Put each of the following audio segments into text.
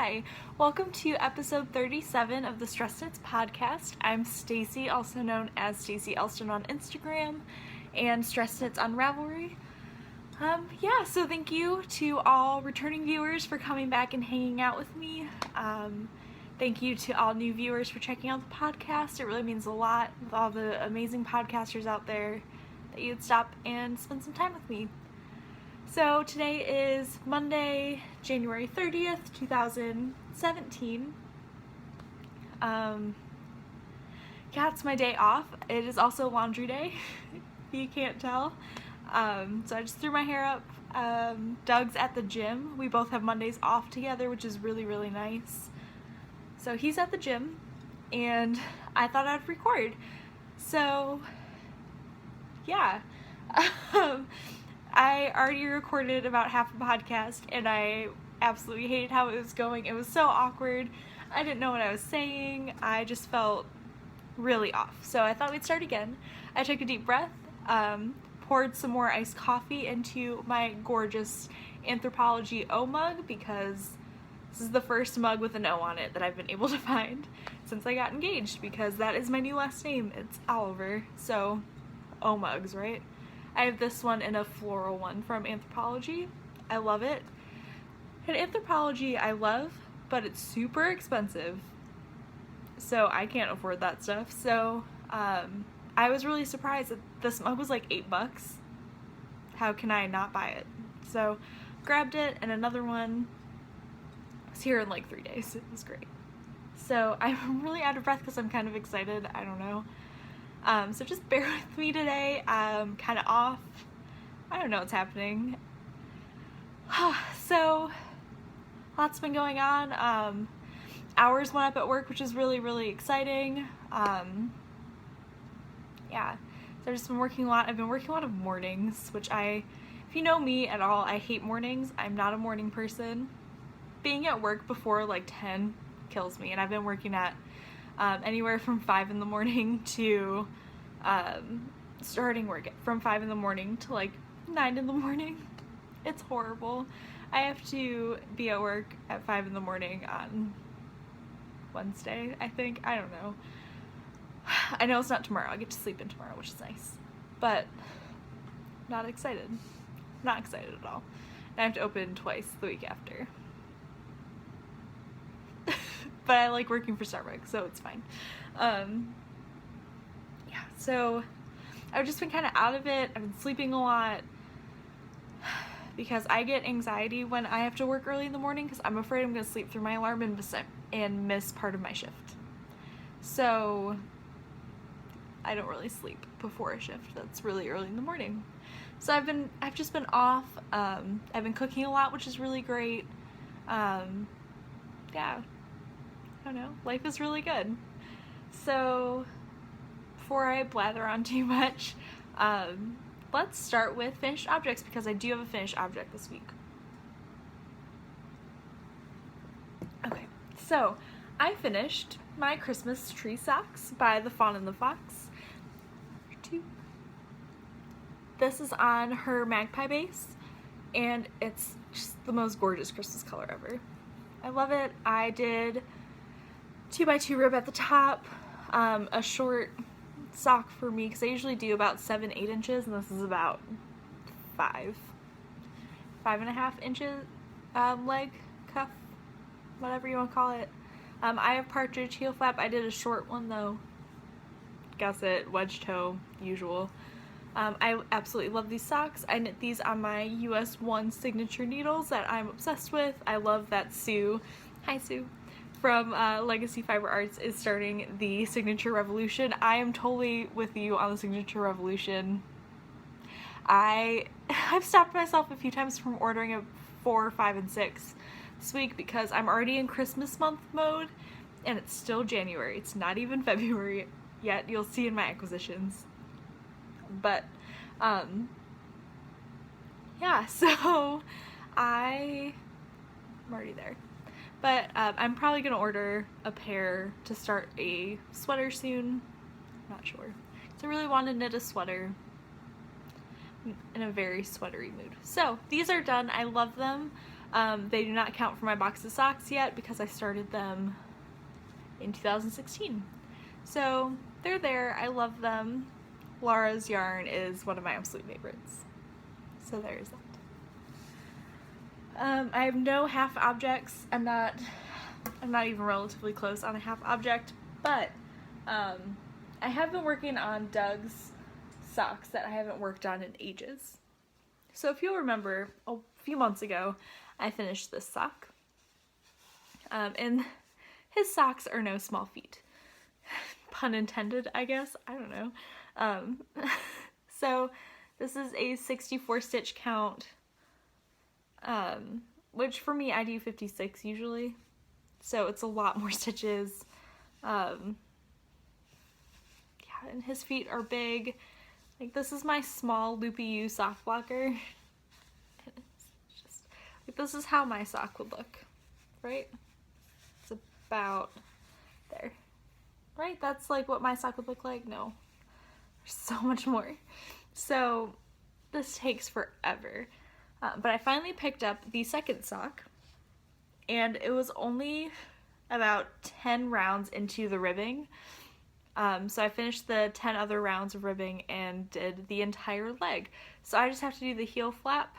Hi, welcome to episode 37 of the Stress Knits podcast. I'm Stacy, also known as Stacy Elston on Instagram and Stress Knits on Ravelry. So thank you to all returning viewers for coming back and hanging out with me. Thank you to all new viewers for checking out the podcast. It really means a lot with all the amazing podcasters out there that you'd stop and spend some time with me. So today is Monday, January 30th, 2017. It's my day off. It is also laundry day, if you can't tell. So I just threw my hair up. Doug's at the gym. We both have Mondays off together, which is really, really nice. So he's at the gym, and I thought I'd record. So, yeah. I already recorded about half a podcast, and I absolutely hated how it was going. It was so awkward. I didn't know what I was saying. I just felt really off. So I thought we'd start again. I took a deep breath, poured some more iced coffee into my gorgeous Anthropologie O mug, because this is the first mug with an O on it that I've been able to find since I got engaged, because that is my new last name. It's Oliver. So, O mugs, right? I have this one and a floral one from Anthropologie. I love it. And Anthropologie I love, but it's super expensive. So I can't afford that stuff. So I was really surprised that this mug was like $8. How can I not buy it? So grabbed it, and another one was here in like 3 days. It was great. So I'm really out of breath because I'm kind of excited. I don't know. So just bear with me today. I'm kind of off. I don't know what's happening. So, lots been going on. Hours went up at work, which is really, really exciting. So I've just been working a lot. I've been working a lot of mornings, which if you know me at all, I hate mornings. I'm not a morning person. Being at work before like 10 kills me, and I've been working at anywhere from 5 in the morning to starting work from 5 in the morning to like 9 in the morning. It's horrible. I have to be at work at 5 in the morning on Wednesday, I think. I don't know. I know it's not tomorrow. I get to sleep in tomorrow, which is nice. But not excited. Not excited at all. And I have to open twice the week after. But I like working for Starbucks, so it's fine. So I've just been kind of out of it. I've been sleeping a lot because I get anxiety when I have to work early in the morning, because I'm afraid I'm going to sleep through my alarm and miss part of my shift. So I don't really sleep before a shift that's really early in the morning. So I've just been off. I've been cooking a lot, which is really great. I don't know, life is really good. So before I blather on too much, let's start with finished objects, because I do have a finished object this week. Okay, so I finished my Christmas tree socks by The Fawn and the Fox. This is on her magpie base, and it's just the most gorgeous Christmas color ever. I love it. I did 2x2 rib at the top, a short sock for me, because I usually do about 7-8 inches, and this is about 5.5 inches leg cuff, whatever you want to call it. I have partridge heel flap. I did a short one though. Gusset, wedge toe, usual. I absolutely love these socks. I knit these on my US 1 signature needles that I'm obsessed with. I love that Sue, hi Sue, from Legacy Fiber Arts is starting the Signature Revolution. I am totally with you on the Signature Revolution. I've stopped myself a few times from ordering a 4, 5, and 6 this week, because I'm already in Christmas month mode, and it's still January. It's not even February yet. You'll see in my acquisitions. But, so I'm already there. But I'm probably going to order a pair to start a sweater soon. Not sure. So I really want to knit a sweater in a very sweatery mood. So these are done. I love them. They do not count for my box of socks yet because I started them in 2016. So they're there. I love them. Laura's yarn is one of my absolute favorites. So there's that. I have no half objects. I'm not even relatively close on a half object, but I have been working on Doug's socks that I haven't worked on in ages. So if you'll remember, a few months ago, I finished this sock. And his socks are no small feat. Pun intended, I guess. I don't know. So this is a 64 stitch count, which for me, I do 56 usually. So it's a lot more stitches. Yeah, and his feet are big. Like, this is my small Loopy U sock blocker. It's just, like, this is how my sock would look, right? It's about there. Right? That's like what my sock would look like? No. There's so much more. So this takes forever. But I finally picked up the second sock, and it was only about 10 rounds into the ribbing. So I finished the 10 other rounds of ribbing and did the entire leg. So I just have to do the heel flap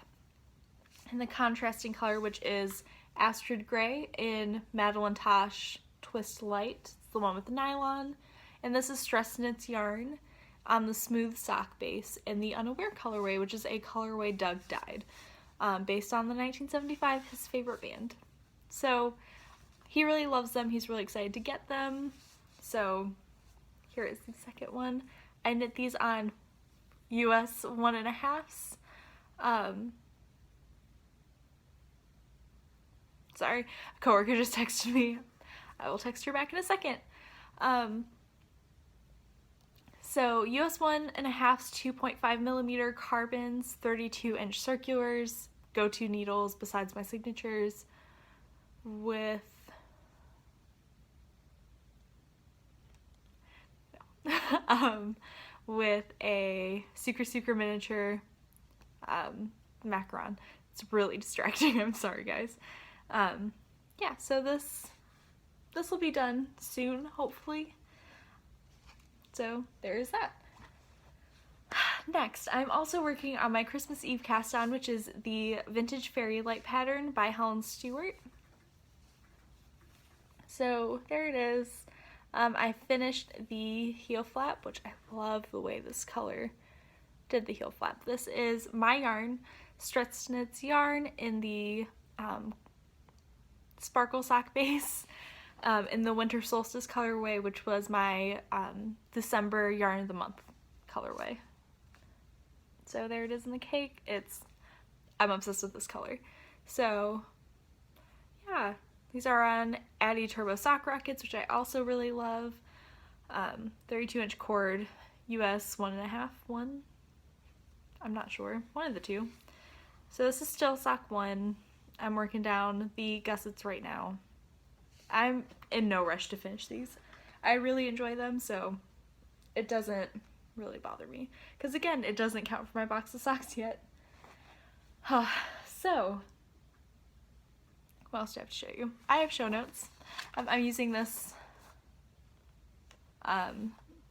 in the contrasting color, which is Astrid Gray in Madeline Tosh Twist Light. It's the one with the nylon. And this is Stress Knits yarn on the smooth sock base in the Unaware colorway, which is a colorway Doug dyed, based on the 1975 His Favorite Band. So he really loves them. He's really excited to get them. So here is the second one. I knit these on US 1.5s. Sorry, a coworker just texted me. I will text her back in a second. So US 1.5s, 2.5 millimeter carbons, 32-inch circulars, go-to needles besides my signatures, with with a Sucre miniature macaron. It's really distracting. I'm sorry, guys. Yeah, so this will be done soon, hopefully. So there's that. Next, I'm also working on my Christmas Eve cast on, which is the Vintage Fairy Light pattern by Helen Stewart. So there it is. I finished the heel flap, which I love the way this color did the heel flap. This is my yarn, Stress Knits yarn in the sparkle sock base, in the Winter Solstice colorway, which was my December yarn of the month colorway. So there it is in the cake. I'm obsessed with this color. So yeah, these are on Addy Turbo Sock Rockets, which I also really love. 32-inch cord, US 1.5, I'm not sure, one of the two. So this is still sock 1. I'm working down the gussets right now. I'm in no rush to finish these. I really enjoy them, so it doesn't really bother me. Because again, it doesn't count for my box of socks yet. So, what else do I have to show you? I have show notes. I'm using this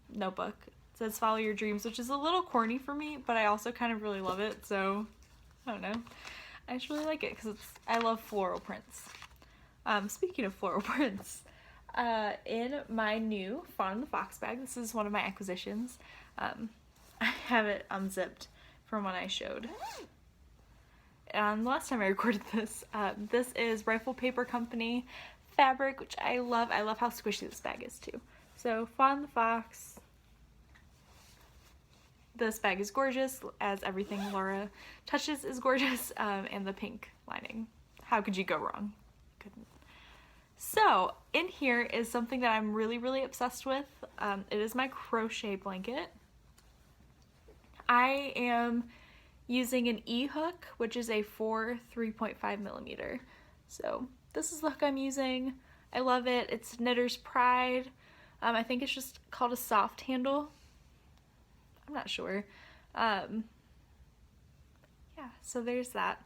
notebook. It says Follow Your Dreams, which is a little corny for me, but I also kind of really love it, so I don't know. I just really like it because I love floral prints. Speaking of floral prints, in my new Fawn and the Fox bag, this is one of my acquisitions. I have it unzipped from when I showed. And the last time I recorded this, this is Rifle Paper Company fabric, which I love. I love how squishy this bag is too. So Fawn and the Fox. This bag is gorgeous, as everything Laura touches is gorgeous, and the pink lining. How could you go wrong? Couldn't. So, in here is something that I'm really, really obsessed with. It is my crochet blanket. I am using an E-hook, which is a 3.5 millimeter. So, this is the hook I'm using. I love it. It's Knitter's Pride. I think it's just called a soft handle. I'm not sure. Yeah, so there's that.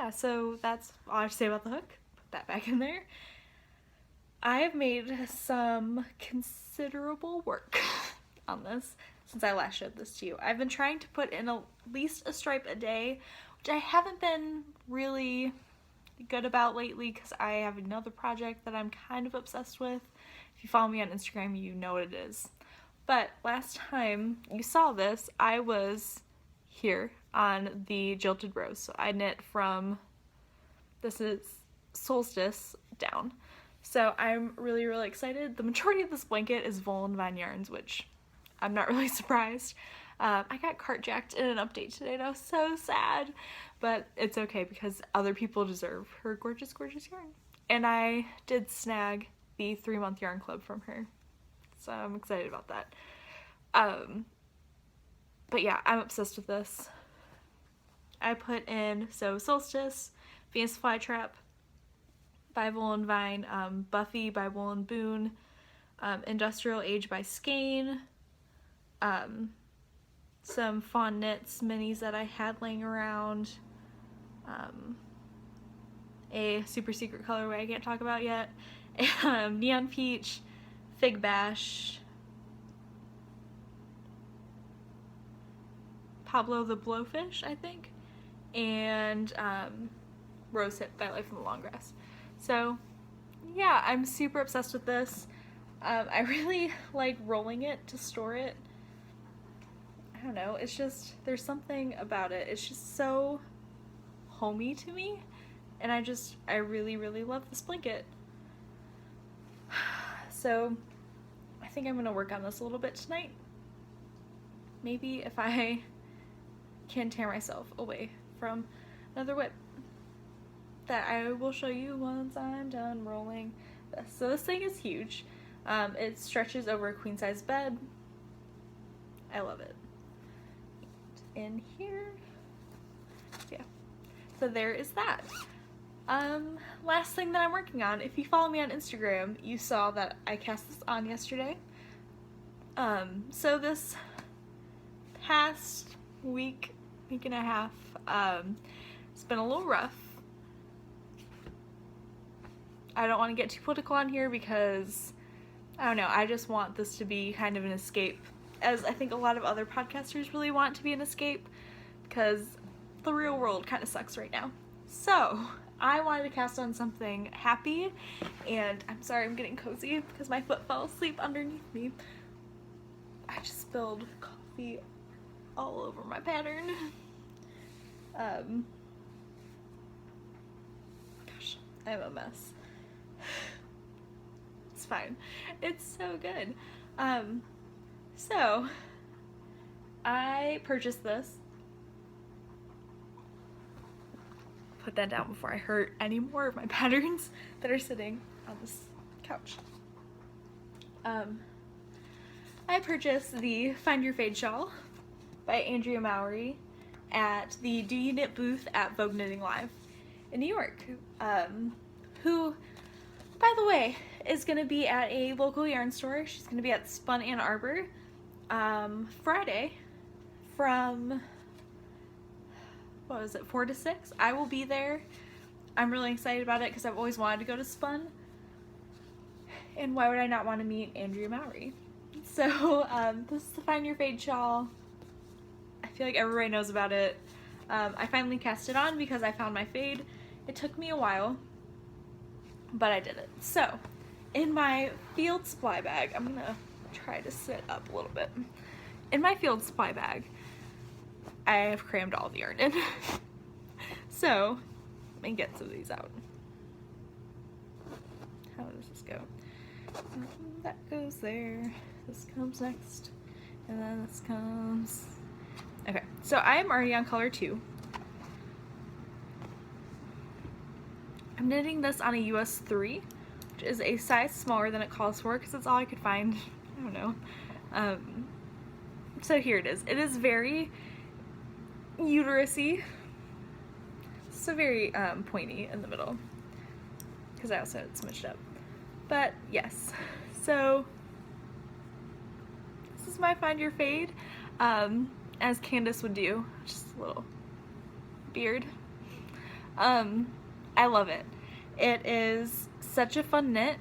yeah, so that's all I have to say about the hook. Put that back in there. I have made some considerable work on this since I last showed this to you. I've been trying to put in at least a stripe a day, which I haven't been really good about lately because I have another project that I'm kind of obsessed with. If you follow me on Instagram, you know what it is. But last time you saw this, I was here on the Jilted Rose. So I knit from, this is Solstice down. So I'm really, really excited. The majority of this blanket is Wool and Vine yarns, which I'm not really surprised. I got carjacked in an update today and I was so sad, but it's okay because other people deserve her gorgeous, gorgeous yarn. And I did snag the 3-month yarn club from her, so I'm excited about that. But yeah, I'm obsessed with this. I put in, so Solstice, Venus Flytrap by Wool and Vine, Buffy by Wool and Boone, Industrial Age by Skein, some Fawn Knits minis that I had laying around, a super secret colorway I can't talk about yet, Neon Peach, Fig Bash, Pablo the Blowfish, I think, and Rose Hip by Life in the Long Grass. So yeah, I'm super obsessed with this. I really like rolling it to store it. I don't know, it's just, there's something about it. It's just so homey to me, and I really, really love this blanket. So I think I'm gonna work on this a little bit tonight. Maybe if I can tear myself away from another whip, that I will show you once I'm done rolling this. So this thing is huge. It stretches over a queen size bed. I love it. In here, yeah, so there is that. Last thing that I'm working on, if you follow me on Instagram, you saw that I cast this on yesterday. So this past week and a half, it's been a little rough. I don't want to get too political on here because, I don't know, I just want this to be kind of an escape, as I think a lot of other podcasters really want to be an escape, because the real world kind of sucks right now. So I wanted to cast on something happy, and I'm sorry I'm getting cozy because my foot fell asleep underneath me. I just spilled coffee all over my pattern. Gosh, I'm a mess. It's fine. It's so good. So I purchased this. Put that down before I hurt any more of my patterns that are sitting on this couch. I purchased the Find Your Fade shawl by Andrea Mowry at the Do You Knit booth at Vogue Knitting Live in New York, who, by the way, is going to be at a local yarn store. She's going to be at Spun Ann Arbor Friday from, what was it, 4 to 6? I will be there. I'm really excited about it because I've always wanted to go to Spun. And why would I not want to meet Andrea Mowry? So this is the Find Your Fade shawl. I feel like everybody knows about it. I finally cast it on because I found my fade. It took me a while, but I did it. So in my field supply bag, I'm gonna try to sit up a little bit. In my field supply bag, I have crammed all the yarn in. So let me get some of these out. How does this go? That goes there. This comes next. And then this comes. Okay, so I am already on color 2. I'm knitting this on a US 3, which is a size smaller than it calls for because that's all I could find. I don't know. So here it is. It is very uterus-y. So very pointy in the middle because I also had it smudged up. But yes, so this is my Find Your Fade, as Candace would do, just a little beard. I love it. It is such a fun knit.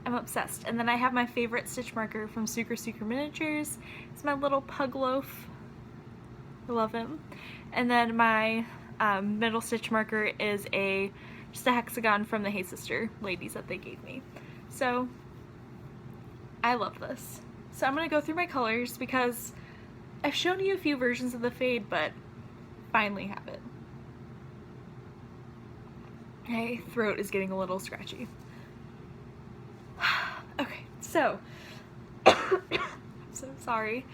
I'm obsessed. And then I have my favorite stitch marker from Sucre Miniatures. It's my little pug loaf. I love him. And then my middle stitch marker is just a hexagon from the Hey Sister ladies that they gave me. So I love this. So I'm going to go through my colors because I've shown you a few versions of the fade, but finally have it. My throat is getting a little scratchy. Okay, so I'm so sorry.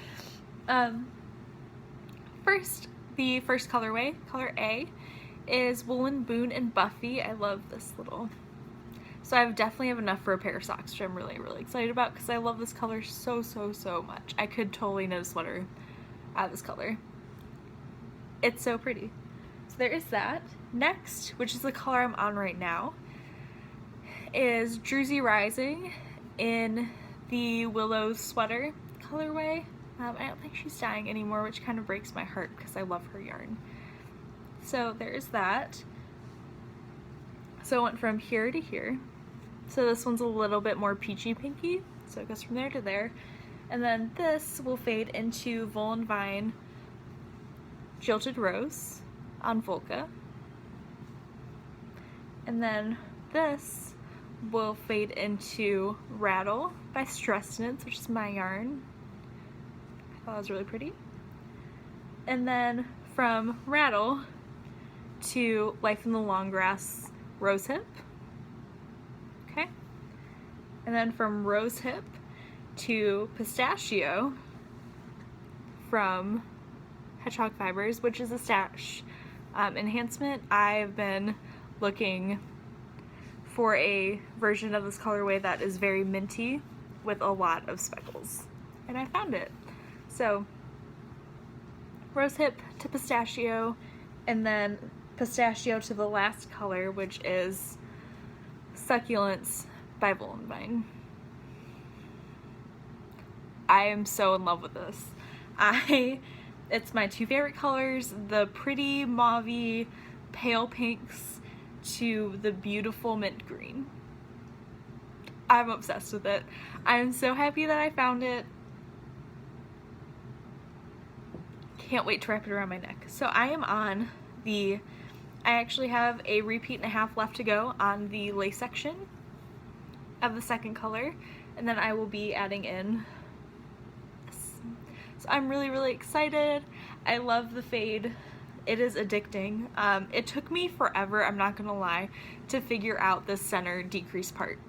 The first colorway, color A, is Woolen Boon and Buffy. I love this little. So I definitely have enough for a pair of socks, which I'm really, really excited about because I love this color so, so, so much. I could totally knit a sweater out of this color. It's so pretty. So there is that. Next, which is the color I'm on right now, is Druzy Rising in the Willow sweater colorway. I don't think she's dying anymore, which kind of breaks my heart because I love her yarn. So there's that. So I went from here to here. So this one's a little bit more peachy pinky. So it goes from there to there. And then this will fade into Volan Vine Jilted Rose on Volca. And then this will fade into Rattle by Stress Knits, which is my yarn. I thought it was really pretty. And then from Rattle to Life in the Long Grass Rosehip. Okay. And then from Rosehip to Pistachio from Hedgehog Fibers, which is a stash enhancement. I've been looking for a version of this colorway that is very minty with a lot of speckles, and I found it. So Rosehip to Pistachio, and then Pistachio to the last color, which is Succulents by Volan Vine. I am so in love with this. It's my two favorite colors, the pretty mauvey pale pinks to the beautiful mint green. I'm obsessed with it. I'm so happy that I found it. Can't wait to wrap it around my neck. So I am on I actually have a repeat and a half left to go on the lace section of the second color, and then I will be adding in this. So I'm really, really excited. I love the fade. It is addicting. It took me forever, I'm not gonna lie, to figure out the center decrease part.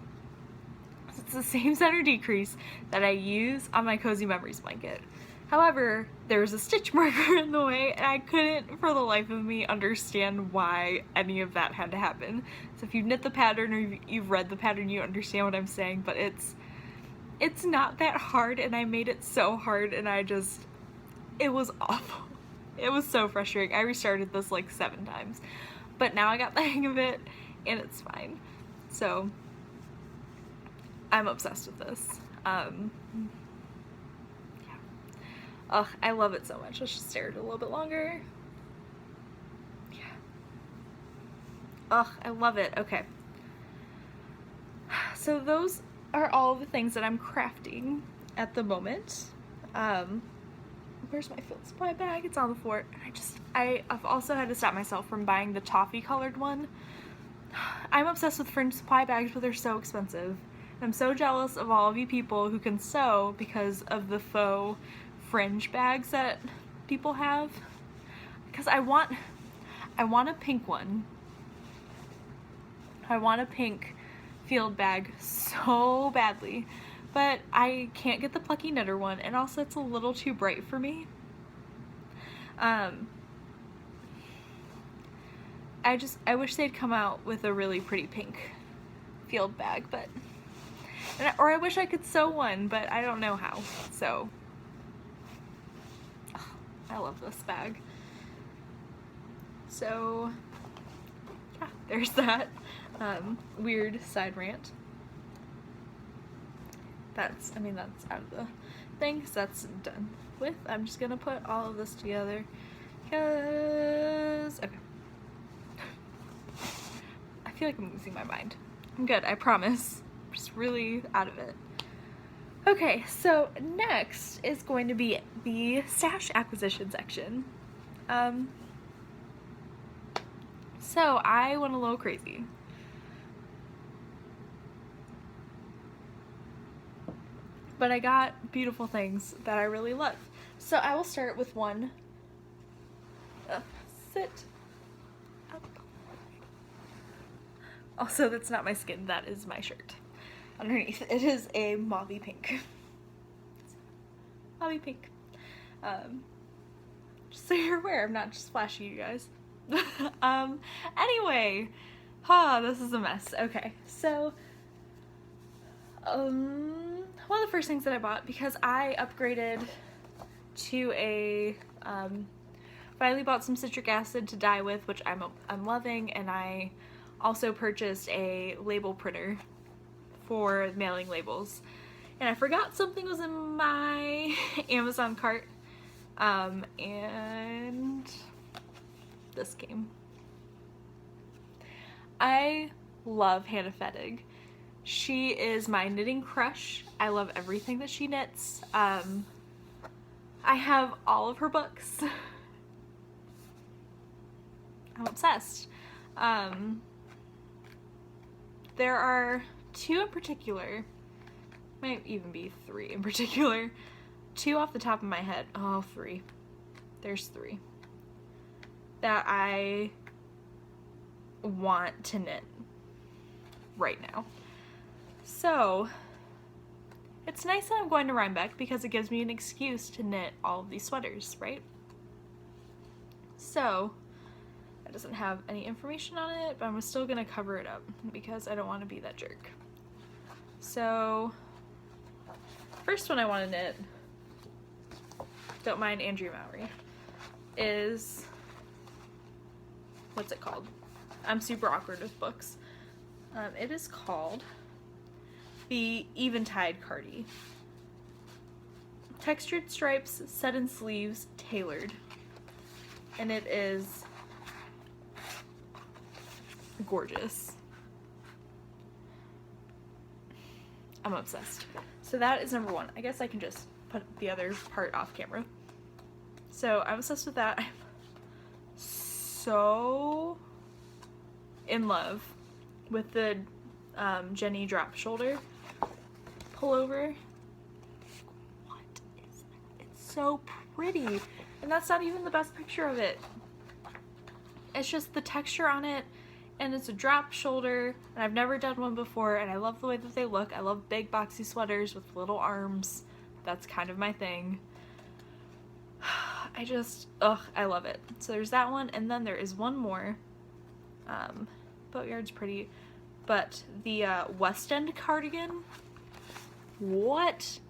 It's the same center decrease that I use on my Cozy Memories blanket. However, there was a stitch marker in the way, and I couldn't for the life of me understand why any of that had to happen. So if you've knit the pattern or you've read the pattern, you understand what I'm saying, but it's not that hard, and I made it so hard, and it was awful. It was so frustrating. I restarted this like 7 times, but now I got the hang of it, and it's fine. So I'm obsessed with this. Ugh, I love it so much. Let's just stare at it a little bit longer. Yeah. Ugh, I love it. Okay. So those are all the things that I'm crafting at the moment. Where's my field supply bag? It's on the floor. I've also had to stop myself from buying the toffee colored one. I'm obsessed with fringe supply bags, but they're so expensive. I'm so jealous of all of you people who can sew because of the faux fringe bags that people have, because I want a pink one. I want a pink field bag so badly, but I can't get the Plucky Knitter one, and also it's a little too bright for me. I wish they'd come out with a really pretty pink field bag, or I wish I could sew one, but I don't know how, so I love this bag. So yeah, there's that weird side rant. That's out of the thing, because that's done with. I'm just gonna put all of this together because, okay. feel like I'm losing my mind. I'm good, I promise. I'm just really out of it. Okay, so next is going to be the stash acquisition section. So I went a little crazy. But I got beautiful things that I really love. So I will start with one. Sit up. Also, that's not my skin, that is my shirt. Underneath, it is a mauvey pink. Mauvey pink. Just so you're aware, I'm not just flashing you guys. Anyway, this is a mess. Okay, so, one of the first things that I bought, because I upgraded to a, finally bought some citric acid to dye with, which I'm loving, and I also purchased a label printer for mailing labels. And I forgot something was in my Amazon cart, and this came. I love Hannah Fettig. She is my knitting crush. I love everything that she knits. I have all of her books. I'm obsessed. There are two in particular, might even be three in particular, two off the top of my head. Oh, three. There's three that I want to knit right now. So it's nice that I'm going to Rhinebeck because it gives me an excuse to knit all of these sweaters, right? So it doesn't have any information on it, but I'm still gonna cover it up because I don't want to be that jerk. So first one I want to knit, don't mind Andrea Mowry, is, what's it called? I'm super awkward with books. It is called the Eventide Cardi. Textured stripes, set in sleeves, tailored. And it is gorgeous. I'm obsessed. So that is number one. I guess I can just put the other part off camera. So I'm obsessed with that. I'm so in love with the Jenny drop shoulder pullover. What is that? It's so pretty. And that's not even the best picture of it. It's just the texture on it, and it's a drop shoulder, and I've never done one before, and I love the way that they look. I love big boxy sweaters with little arms. That's kind of my thing. I love it. So there's that one, and then there is one more. Boatyard's pretty, but the West End cardigan. What?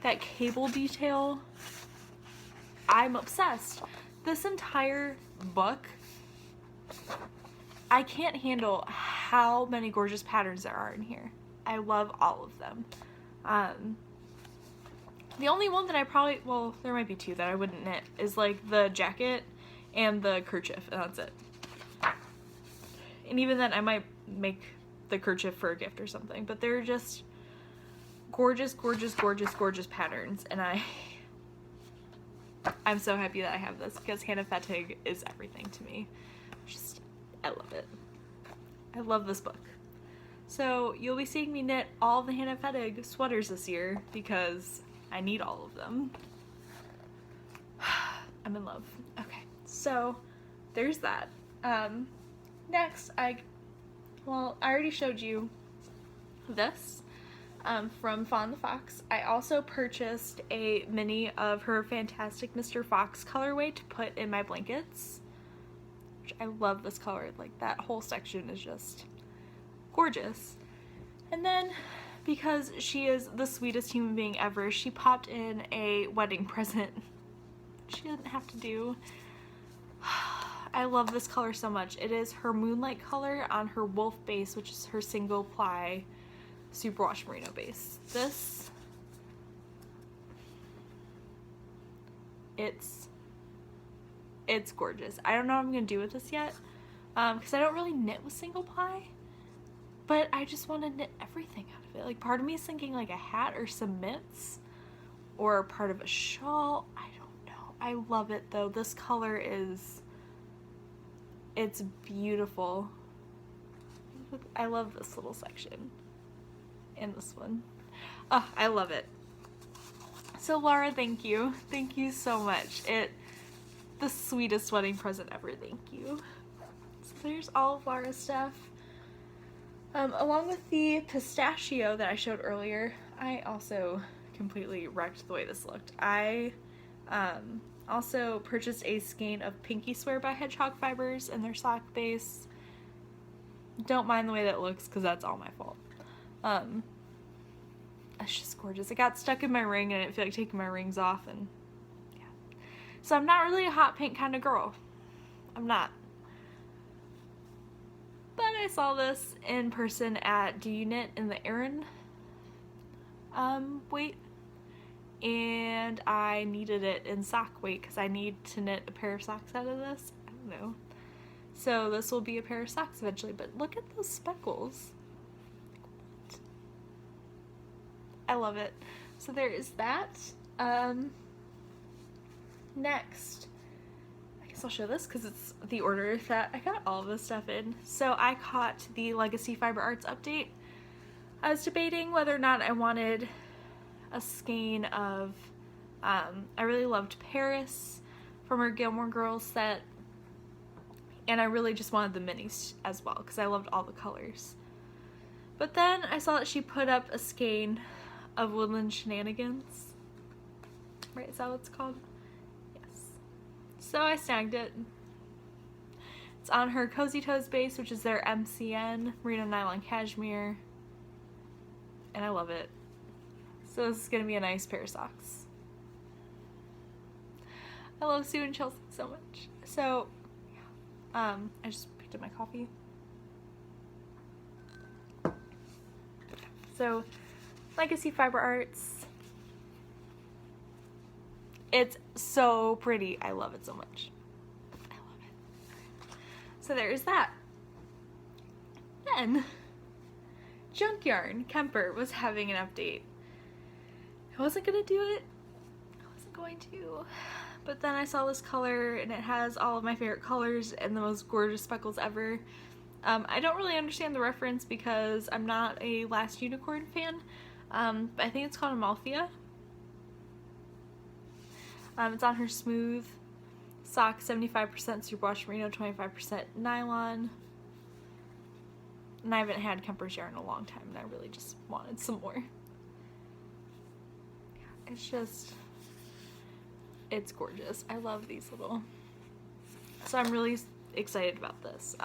That cable detail. I'm obsessed. This entire book, I can't handle how many gorgeous patterns there are in here. I love all of them. The only one that I probably, well, there might be two that I wouldn't knit, is like the jacket and the kerchief, and that's it. And even then, I might make the kerchief for a gift or something, but they're just gorgeous, gorgeous, gorgeous, gorgeous patterns, and I'm so happy that I have this because Hannah Fettig is everything to me. I love it. I love this book. So you'll be seeing me knit all the Hannah Fettig sweaters this year because I need all of them. I'm in love. Okay, so there's that. Next, I already showed you this. From Fawn the Fox. I also purchased a mini of her Fantastic Mr. Fox colorway to put in my blankets. Which I love this color. Like, that whole section is just gorgeous. And then, because she is the sweetest human being ever, she popped in a wedding present. She didn't have to do. I love this color so much. It is her Moonlight color on her Wolf base, which is her single ply superwash merino base. This, it's gorgeous. I don't know what I'm gonna do with this yet, because I don't really knit with single ply, but I just want to knit everything out of it. Like, part of me is thinking like a hat or some mitts or part of a shawl. I don't know. I love it though. This color it's beautiful. I love this little section and this one. Oh, I love it. So Laura, thank you. Thank you so much. The sweetest wedding present ever. Thank you. So there's all of Laura's stuff. Along with the pistachio that I showed earlier, I also completely wrecked the way this looked. I also purchased a skein of Pinky Swear by Hedgehog Fibers in their sock base. Don't mind the way that looks because that's all my fault. It's just gorgeous. It got stuck in my ring and I didn't feel like taking my rings off, and yeah. So I'm not really a hot pink kind of girl. I'm not. But I saw this in person at Do You Knit in the Erin weight, and I needed it in sock weight because I need to knit a pair of socks out of this. I don't know. So this will be a pair of socks eventually, but look at those speckles. What? I love it. So there is that. Next, I guess I'll show this because it's the order that I got all of this stuff in. So I caught the Legacy Fiber Arts update. I was debating whether or not I wanted a skein of, I really loved Paris from her Gilmore Girls set, and I really just wanted the minis as well because I loved all the colors. But then I saw that she put up a skein of Woodland Shenanigans. Right, is that what it's called? Yes. So I snagged it. It's on her Cozy Toes base, which is their MCN, Merino Nylon Cashmere. And I love it. So this is going to be a nice pair of socks. I love Sue and Chelsea so much. So, I just picked up my coffee. So, Legacy Fiber Arts. It's so pretty. I love it so much. I love it. So there's that. Then, Junk Yarn Kemper was having an update. I wasn't gonna do it. I wasn't going to. But then I saw this color and it has all of my favorite colors and the most gorgeous speckles ever. I don't really understand the reference because I'm not a Last Unicorn fan. But I think it's called Amalthea. It's on her smooth sock, 75% superwash merino, 25% nylon. And I haven't had Kemper's yarn in a long time and I really just wanted some more. It's just, it's gorgeous. I love these little, so I'm really excited about this.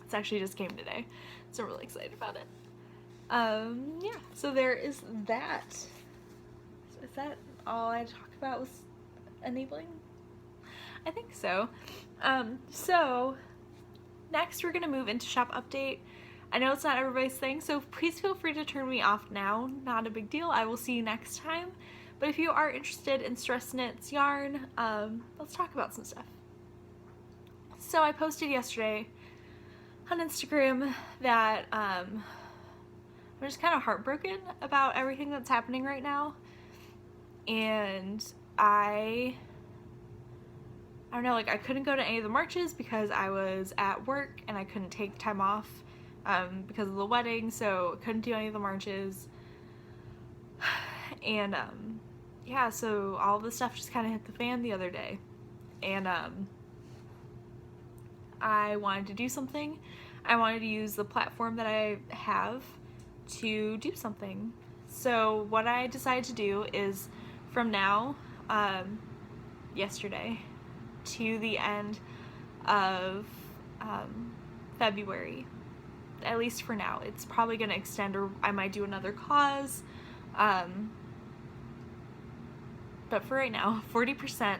It's actually just came today, so I'm really excited about it. Yeah, so there is that. So is that all I had to talk about was enabling? I think so. So next we're gonna move into shop update. I know it's not everybody's thing, so please feel free to turn me off now. Not a big deal. I will see you next time. But if you are interested in Stress Knits yarn, let's talk about some stuff. So I posted yesterday on Instagram that I'm just kind of heartbroken about everything that's happening right now. And I don't know, like I couldn't go to any of the marches because I was at work and I couldn't take time off because of the wedding, so couldn't do any of the marches. And yeah, so all of this stuff just kind of hit the fan the other day. And I wanted to do something. I wanted to use the platform that I have to do something. So what I decided to do is from now, yesterday, to the end of February, at least for now. It's probably going to extend, or I might do another cause. But for right now, 40%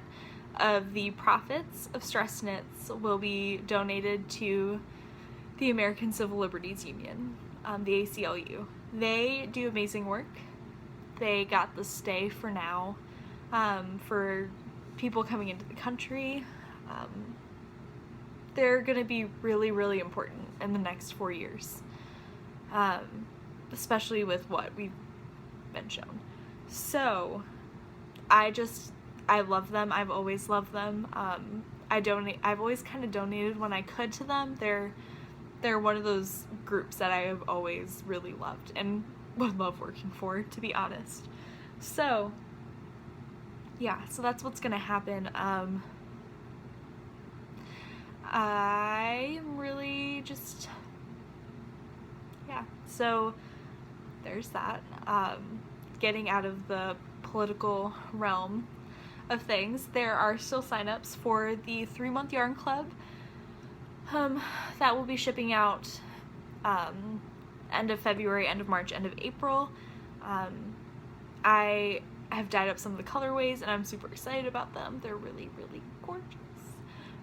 of the profits of Stress Knits will be donated to the American Civil Liberties Union, the ACLU. They do amazing work. They got the stay for now for people coming into the country. they're going to be really, really important in the next 4 years, especially with what we've been shown. So I love them. I've always loved them. I've always kind of donated when I could to them. They're one of those groups that I have always really loved and would love working for, to be honest. So yeah, so that's what's gonna happen. I'm really just, yeah, so there's that. Getting out of the political realm of things, there are still signups for the 3-month yarn club. That will be shipping out end of February, end of March, end of April. I have dyed up some of the colorways and I'm super excited about them. They're really, really gorgeous.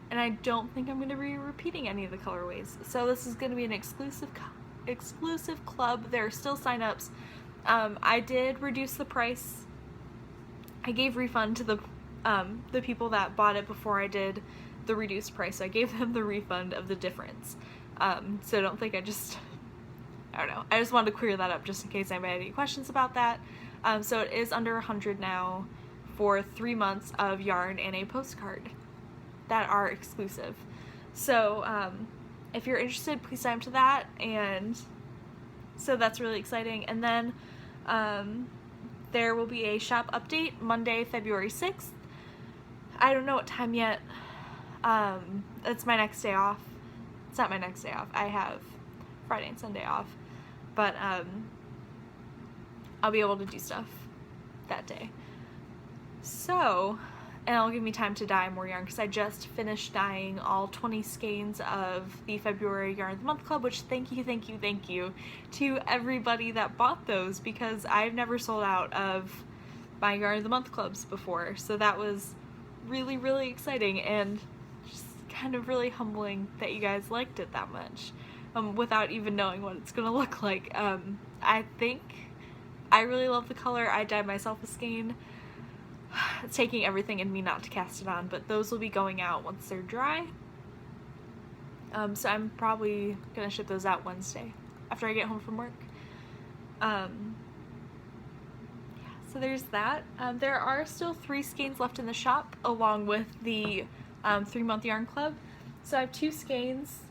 And I don't think I'm going to be repeating any of the colorways. So this is going to be an exclusive club. There are still signups. I did reduce the price. I gave refund to the people that bought it before I did the reduced price. So I gave them the refund of the difference. So don't think I don't know. I just wanted to clear that up just in case anybody had any questions about that. So it is under $100 now for 3 months of yarn and a postcard that are exclusive. So if you're interested, please sign up to that. And so that's really exciting. And then there will be a shop update Monday, February 6th. I don't know what time yet. It's my next day off. It's not my next day off. I have Friday and Sunday off. But I'll be able to do stuff that day. So, and it'll give me time to dye more yarn because I just finished dyeing all 20 skeins of the February Yarn of the Month Club, which thank you to everybody that bought those, because I've never sold out of my Yarn of the Month clubs before. So that was really, really exciting and just kind of really humbling that you guys liked it that much without even knowing what it's gonna look like. I think I really love the color. I dyed myself a skein. It's taking everything in me not to cast it on, but those will be going out once they're dry. So I'm probably gonna ship those out Wednesday after I get home from work. Yeah, so there's that. There are still 3 skeins left in the shop along with the 3-month yarn club. So I have 2 skeins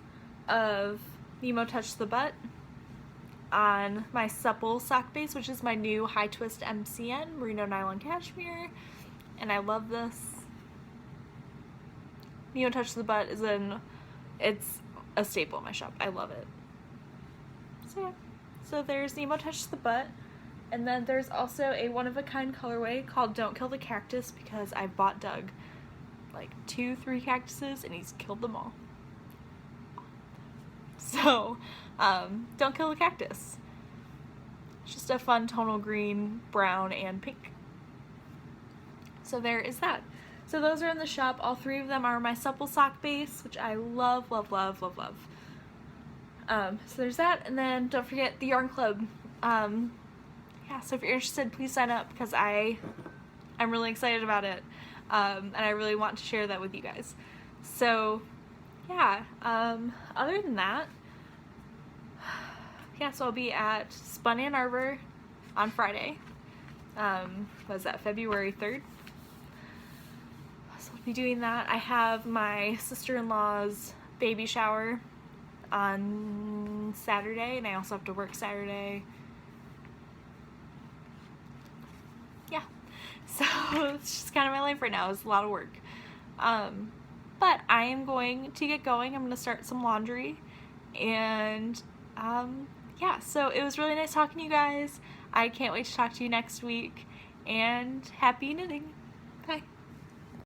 of Nemo Touch the Butt on my supple sock base, which is my new high twist MCN merino nylon cashmere, and I love this. Nemo Touch the Butt it's a staple in my shop. I love it. So yeah, so there's Nemo Touch the Butt, and then there's also a one-of-a-kind colorway called Don't Kill the Cactus, because I bought Doug like 2-3 cactuses and he's killed them all. So Don't Kill the Cactus. It's just a fun tonal green, brown, and pink. So there is that. So those are in the shop. All 3 of them are my supple sock base, which I love, love, love, love, love. So there's that, and then don't forget the yarn club. Yeah, so if you're interested, please sign up, because I'm really excited about it, and I really want to share that with you guys. So yeah, other than that, yeah, so I'll be at Spun Ann Arbor on Friday. Was that February 3rd? So I'll be doing that. I have my sister-in-law's baby shower on Saturday, and I also have to work Saturday. Yeah, so it's just kind of my life right now. It's a lot of work. But I am going to get going. I'm going to start some laundry, and yeah, so it was really nice talking to you guys. I can't wait to talk to you next week, and happy knitting!